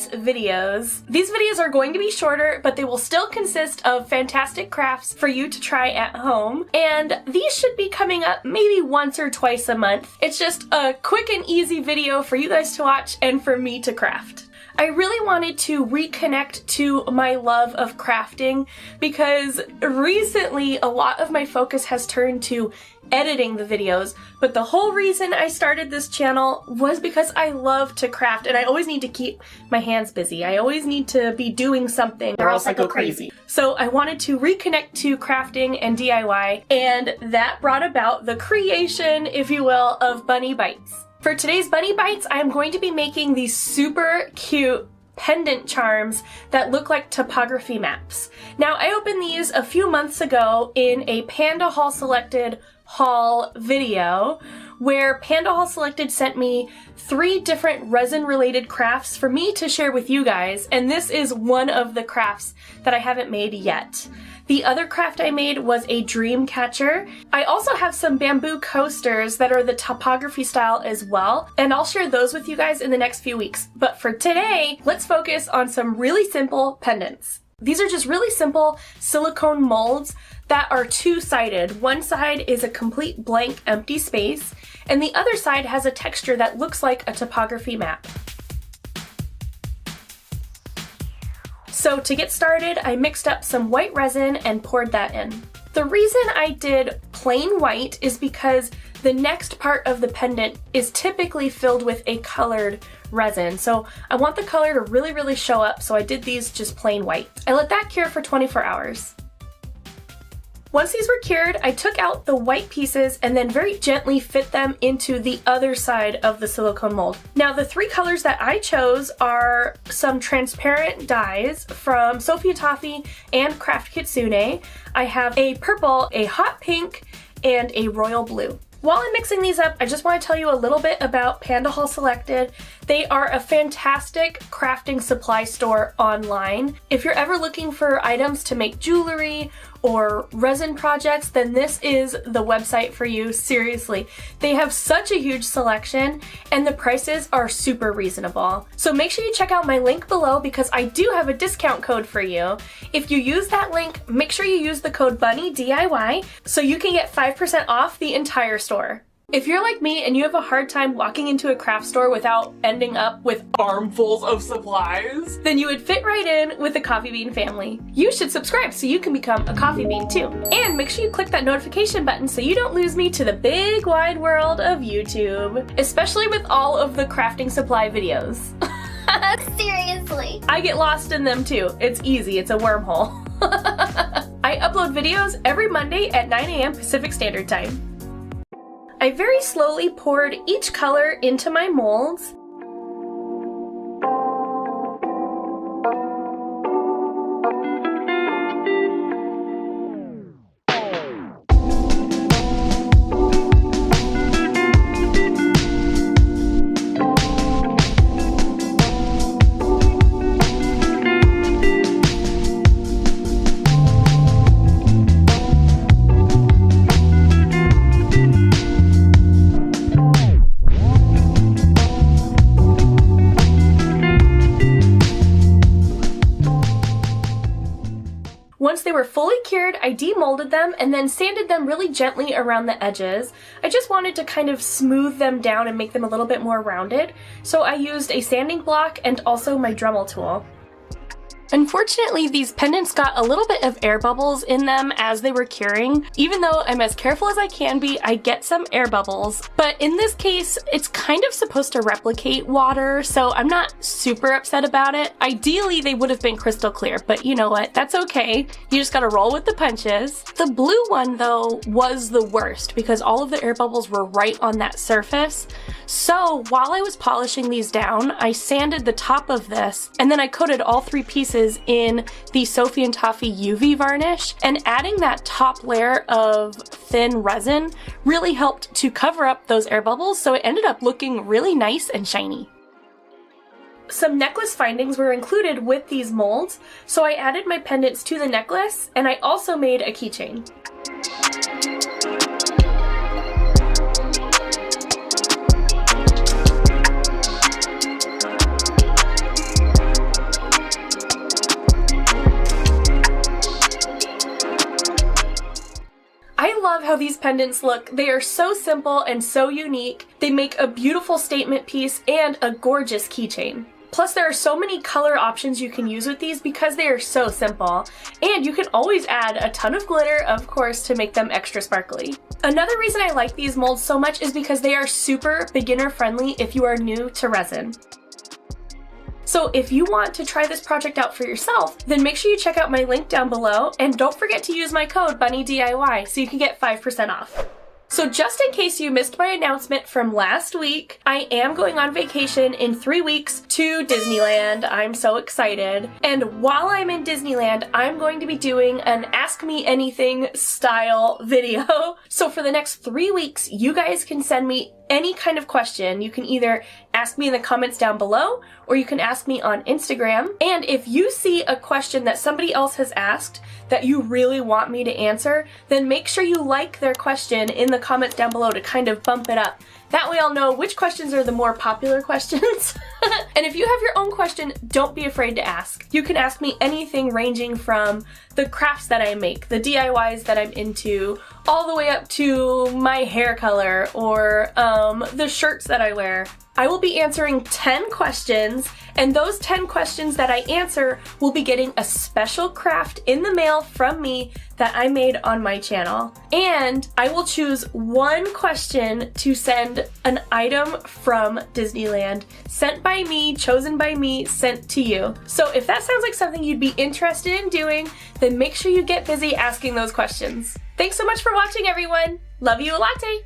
Bites videos. These videos are going to be shorter, but they will still consist of fantastic crafts for you to try at home. And these should be coming up maybe once or twice a month. It's just a quick and easy video for you guys to watch and for me to craft. I really wanted to reconnect to my love of crafting because recently a lot of my focus has turned to editing the videos, but the whole reason I started this channel was because I love to craft and I always need to keep my hands busy. I always need to be doing something or else I go crazy. So I wanted to reconnect to crafting and DIY, and that brought about the creation, if you will, of Bunnie Bites. For today's Bunnie Bites, I am going to be making these super cute pendant charms that look like topography maps. Now, I opened these a few months ago in a PandaHall Selected haul video where PandaHall Selected sent me 3 different resin-related crafts for me to share with you guys, and this is one of the crafts that I haven't made yet. The other craft I made was a dream catcher. I also have some bamboo coasters that are the topography style as well, and I'll share those with you guys in the next few weeks. But for today, let's focus on some really simple pendants. These are just really simple silicone molds that are two-sided. One side is a complete blank empty space, and the other side has a texture that looks like a topography map. So to get started, I mixed up some white resin and poured that in. The reason I did plain white is because the next part of the pendant is typically filled with a colored resin. So I want the color to really show up, so I did these just plain white. I let that cure for 24 hours. Once these were cured, I took out the white pieces and then very gently fit them into the other side of the silicone mold. Now, the 3 colors that I chose are some transparent dyes from Sophia Toffee and Craft Kitsune. I have a purple, a hot pink, and a royal blue. While I'm mixing these up, I just want to tell you a little bit about PandaHall Selected. They are a fantastic crafting supply store online. If you're ever looking for items to make jewelry or resin projects, then this is the website for you, seriously. They have such a huge selection and the prices are super reasonable. So make sure you check out my link below because I do have a discount code for you. If you use that link, make sure you use the code BunnieDIY so you can get 5% off the entire store. If you're like me and you have a hard time walking into a craft store without ending up with armfuls of supplies, then you would fit right in with the Coffee Bean family. You should subscribe so you can become a Coffee Bean too. And make sure you click that notification button so you don't lose me to the big wide world of YouTube, especially with all of the crafting supply videos. Seriously. I get lost in them too. It's easy, it's a wormhole. I upload videos every Monday at 9 a.m. Pacific Standard Time. I very slowly poured each color into my molds. Once they were fully cured, I demolded them and then sanded them really gently around the edges. I just wanted to kind of smooth them down and make them a little bit more rounded. So I used a sanding block and also my Dremel tool. Unfortunately, these pendants got a little bit of air bubbles in them as they were curing. Even though I'm as careful as I can be, I get some air bubbles. But in this case, it's kind of supposed to replicate water, so I'm not super upset about it. Ideally, they would have been crystal clear, but you know what? That's okay. You just gotta roll with the punches. The blue one, though, was the worst because all of the air bubbles were right on that surface. So while I was polishing these down, I sanded the top of this, and then I coated all 3 pieces in the Sophia Toffee UV varnish, and adding that top layer of thin resin really helped to cover up those air bubbles, so it ended up looking really nice and shiny. Some necklace findings were included with these molds, so I added my pendants to the necklace, and I also made a keychain. love how these pendants look. They are so simple and so unique. They make a beautiful statement piece and a gorgeous keychain. Plus, there are so many color options you can use with these because they are so simple. And you can always add a ton of glitter, of course, to make them extra sparkly. Another reason I like these molds so much is because they are super beginner friendly if you are new to resin. So if you want to try this project out for yourself, then make sure you check out my link down below and don't forget to use my code BunnieDIY so you can get 5% off. So just in case you missed my announcement from last week, I am going on vacation in 3 weeks to Disneyland. I'm so excited. And while I'm in Disneyland, I'm going to be doing an Ask Me Anything style video. So for the next 3 weeks, you guys can send me any kind of question. You can either ask me in the comments down below, or you can ask me on Instagram. And if you see a question that somebody else has asked that you really want me to answer, then make sure you like their question in the comments down below to kind of bump it up. That way I'll know which questions are the more popular questions. And if you have your own question, don't be afraid to ask. You can ask me anything ranging from the crafts that I make, the DIYs that I'm into, all the way up to my hair color or the shirts that I wear. I will be answering 10 questions, and those 10 questions that I answer will be getting a special craft in the mail from me that I made on my channel. And I will choose one question to send an item from Disneyland, sent by me, chosen by me, sent to you. So if that sounds like something you'd be interested in doing, then make sure you get busy asking those questions. Thanks so much for watching, everyone. Love you a latte.